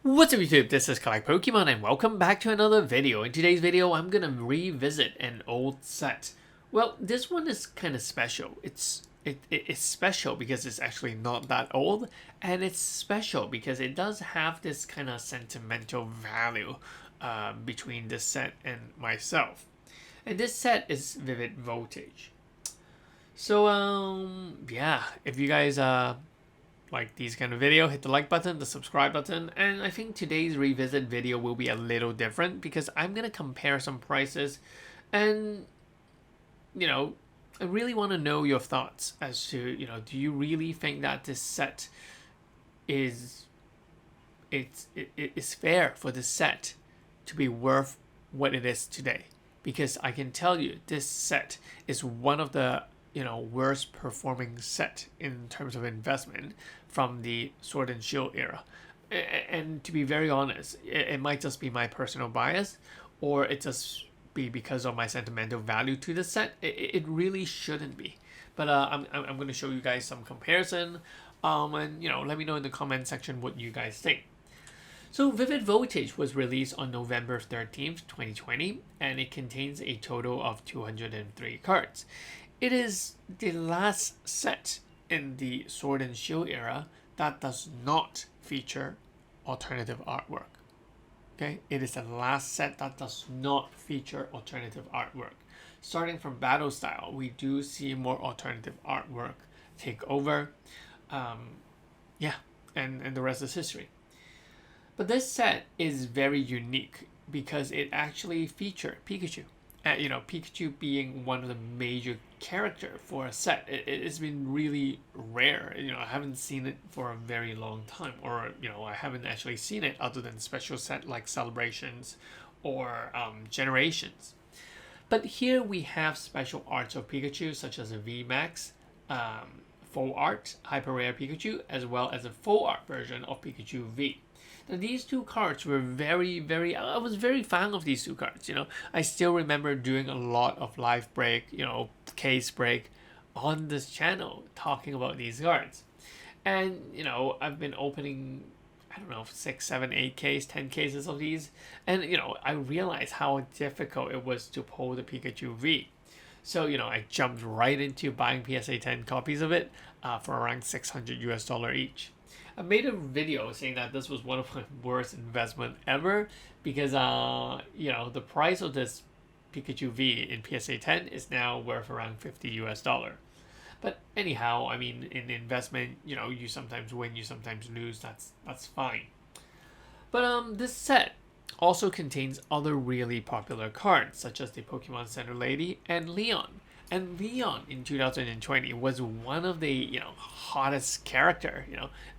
What's up YouTube, this is Collect Pokemon and welcome back to another video. In today's video, I'm gonna revisit an old set. Well, this one is kind of special. It's special because it's actually not that old, and it's special because it does have this kind of sentimental value between this set and myself. And this set is Vivid Voltage. So yeah, if you guys like these kind of video, hit the like button, the subscribe button, and I think today's revisit video will be a little different because I'm gonna compare some prices, and I really want to know your thoughts as to do you really think that this set is it's fair for this set to be worth what it is today? Because I can tell you this set is one of the worst performing set in terms of investment from the Sword and Shield era. And to be very honest, it might just be my personal bias, or it just be because of my sentimental value to the set. It really shouldn't be. But I'm going to show you guys some comparison, and let me know in the comment section what you guys think. So Vivid Voltage was released on November 13th, 2020, and it contains a total of 203 cards. It is the last set in the Sword and Shield era that does not feature alternative artwork. Okay, it is the last set that does not feature alternative artwork. Starting from Battle Style, we do see more alternative artwork take over. Yeah, and the rest is history. But this set is very unique because it actually featured Pikachu. Pikachu being one of the major character for a set. It's been really rare. I haven't seen it for a very long time, or I haven't actually seen it other than special set like Celebrations or Generations. But here we have special arts of Pikachu such as a VMAX, full art Hyper Rare Pikachu, as well as a full art version of Pikachu V. Now, these two cards were I was very fan of these two cards. I still remember doing a lot of live break, case break on this channel talking about these cards. And, I've been opening, I don't know, 6, 7, 8 case, 10 cases of these. And, I realized how difficult it was to pull the Pikachu V. So, I jumped right into buying PSA 10 copies of it for around $600 each. I made a video saying that this was one of my worst investment ever because the price of this Pikachu V in PSA 10 is now worth around $50. But anyhow, I mean, in investment, you sometimes win, you sometimes lose. That's fine. But this set also contains other really popular cards such as the Pokemon Center Lady and Leon. And Leon in 2020 was one of the hottest character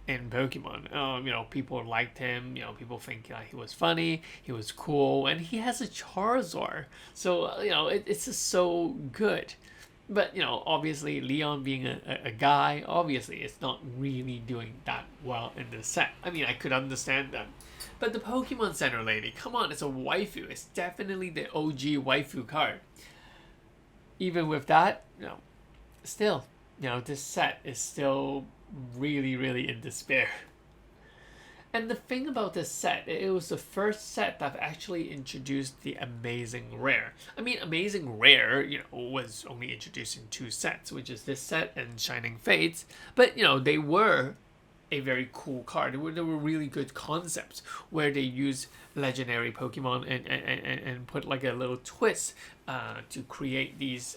in Pokemon. People liked him. People think he was funny, he was cool, and he has a Charizard. So it's just so good. But obviously Leon being a guy, obviously it's not really doing that well in this set. I mean, I could understand that. But the Pokemon Center Lady, come on, it's a waifu. It's definitely the OG waifu card. Even with that, still, this set is still really in despair. And the thing about this set, it was the first set that actually introduced the Amazing Rare. I mean, Amazing Rare, was only introduced in 2 sets, which is this set and Shining Fates. But, they were a very cool card. There were really good concepts where they use legendary Pokemon and put like a little twist to create these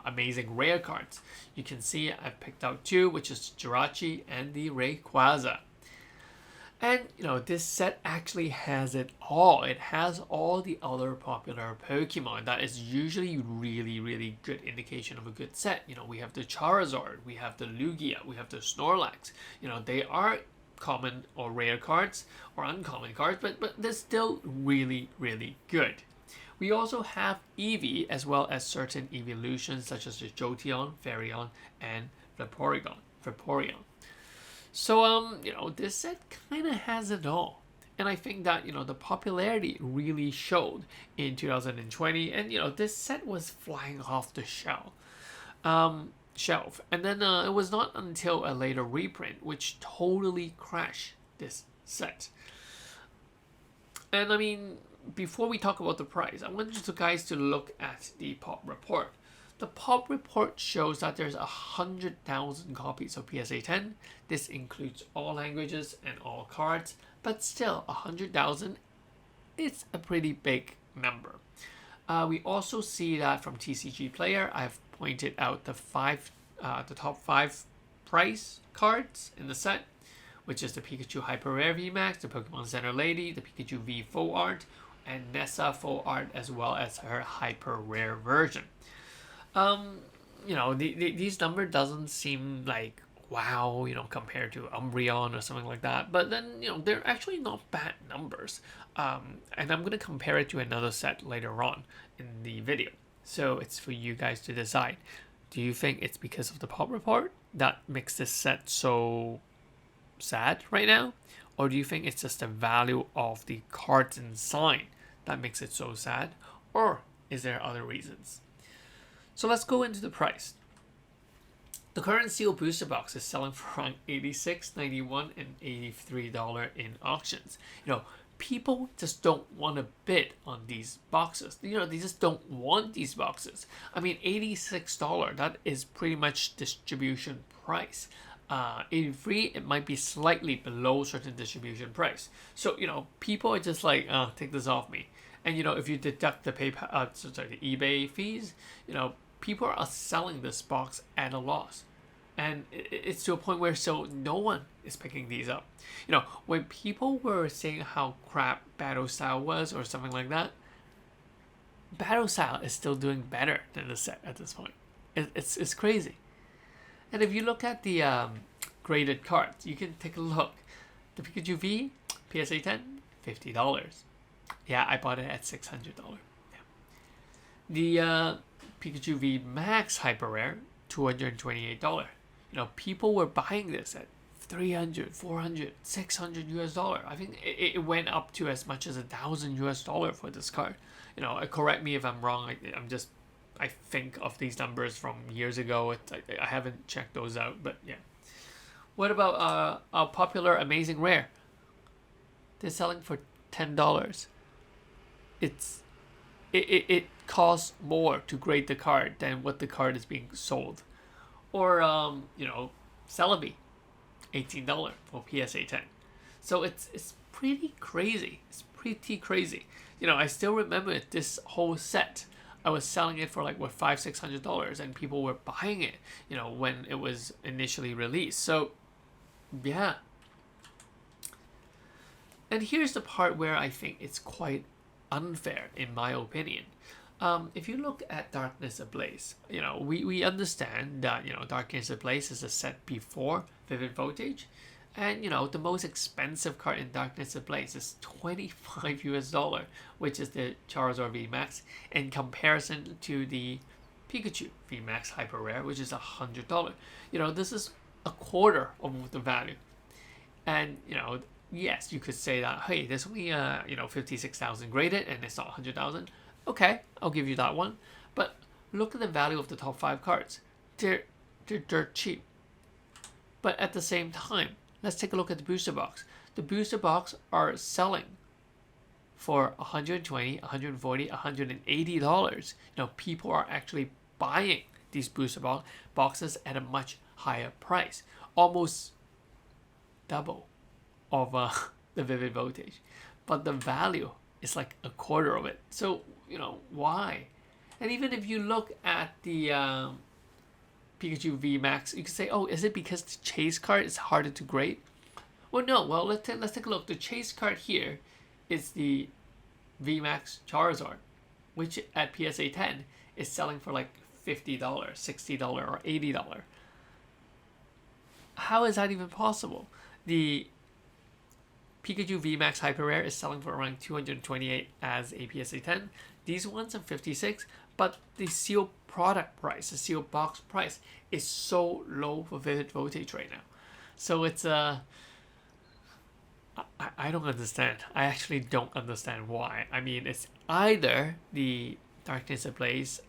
amazing rare cards. You can see I picked out 2, which is Jirachi and the Rayquaza. And this set actually has it all. It has all the other popular Pokemon. That is usually really good indication of a good set. We have the Charizard, we have the Lugia, we have the Snorlax. They are common or rare cards or uncommon cards, but they're still really good. We also have Eevee, as well as certain evolutions such as the Jolteon, Faireon, and Vaporeon. So, this set kind of has it all. And I think that, the popularity really showed in 2020. And, this set was flying off the shelf. And then it was not until a later reprint which totally crashed this set. And I mean, before we talk about the price, I want you guys to look at the pop report. The pop report shows that there's 100,000 copies of PSA 10. This includes all languages and all cards, but still 100,000 is a pretty big number. We also see that from TCG Player, I've pointed out the top 5 price cards in the set, which is the Pikachu Hyper Rare VMAX, the Pokemon Center Lady, the Pikachu V Full Art, and Nessa Full Art, as well as her Hyper Rare version. These numbers doesn't seem like wow, compared to Umbreon or something like that. But then, they're actually not bad numbers. And I'm going to compare it to another set later on in the video. So it's for you guys to decide. Do you think it's because of the pop report that makes this set so sad right now? Or do you think it's just the value of the cards inside that makes it so sad? Or is there other reasons? So let's go into the price. The current sealed booster box is selling for around $86, $91, and $83 in auctions. People just don't want to bid on these boxes. They just don't want these boxes. I mean, $86, that is pretty much distribution price. 83, it might be slightly below certain distribution price. So, people are just like, take this off me. And, if you deduct the PayPal, the eBay fees, people are selling this box at a loss. And it's to a point where no one is picking these up. When people were saying how crap Battle Style was or something like that, Battle Style is still doing better than the set at this point. It's crazy. And if you look at the graded cards, you can take a look. The Pikachu V, PSA 10, $50. Yeah, I bought it at $600. Yeah. The Pikachu V Max Hyper Rare, $228. People were buying this at $300, $400, $600 US. I think it went up to as much as $1,000 US for this card. Correct me if I'm wrong. I think of these numbers from years ago. I haven't checked those out, but yeah. What about our popular Amazing Rare? They're selling for $10. It costs more to grade the card than what the card is being sold. Or Celebi, $18 for PSA 10. So it's pretty crazy. It's pretty crazy. I still remember this whole set. I was selling it for like $500-$600, and people were buying it, when it was initially released. So, yeah. And here's the part where I think it's quite unfair, in my opinion. If you look at Darkness Ablaze, we understand that, Darkness Ablaze is a set before Vivid Voltage. And, the most expensive card in Darkness Ablaze is $25 US, which is the Charizard VMAX, in comparison to the Pikachu VMAX Hyper Rare, which is $100. This is a quarter of the value. And, yes, you could say that, hey, there's only, 56,000 graded and it's not 100,000. Okay, I'll give you that one. But look at the value of the top 5 cards. They're dirt cheap. But at the same time, let's take a look at the booster box. The booster box are selling for $120, $140, $180. People are actually buying these booster boxes at a much higher price. Almost double of the Vivid Voltage. But the value is like a quarter of it. So, why? And even if you look at the Pikachu VMAX, you can say, oh, is it because the chase card is harder to grade? Well, no. Well, let's take a look. The chase card here is the VMAX Charizard, which at PSA 10 is selling for like $50, $60, or $80. How is that even possible? The Pikachu VMAX Hyper Rare is selling for around $228 as a PSA 10. These ones are $56, but the sealed product price, the sealed box price, is so low for Vivid Voltage right now. So it's I don't understand. I actually don't understand why. I mean, it's either the Darkness Ablaze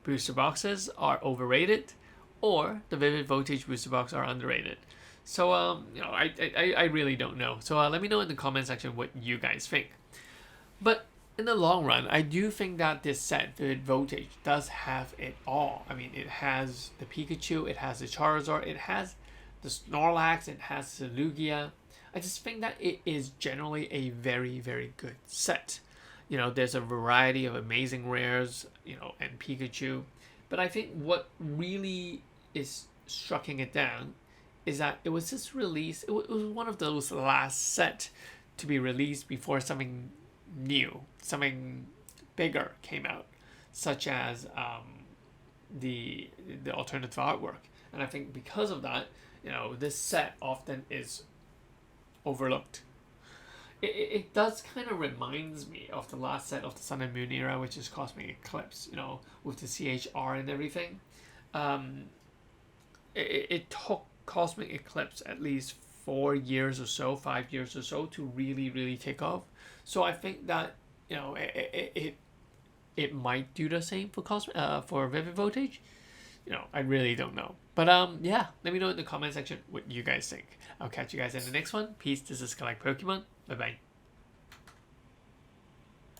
booster boxes are overrated, or the Vivid Voltage booster box are underrated. So I really don't know. So let me know in the comment section what you guys think. But in the long run, I do think that this set, Vivid Voltage, does have it all. I mean, it has the Pikachu, it has the Charizard, it has the Snorlax, it has the Lugia. I just think that it is generally a very, very good set. You know, there's a variety of amazing rares, you know, and Pikachu. But I think what really is striking it down is that it was just released, it was one of those last set to be released before something new, something bigger came out, such as the alternative artwork. And I think because of that, you know, this set often is overlooked. It does kind of reminds me of the last set of the Sun and Moon era, which is Cosmic Eclipse, you know, with the CHR and everything. Um, it took Cosmic Eclipse at least 4 years or so, 5 years or so to really, really take off. So I think that, you know, it might do the same for for Vivid Voltage. You know, I really don't know. But yeah, let me know in the comment section what you guys think. I'll catch you guys in the next one. Peace. This is Collect Pokemon. Bye bye.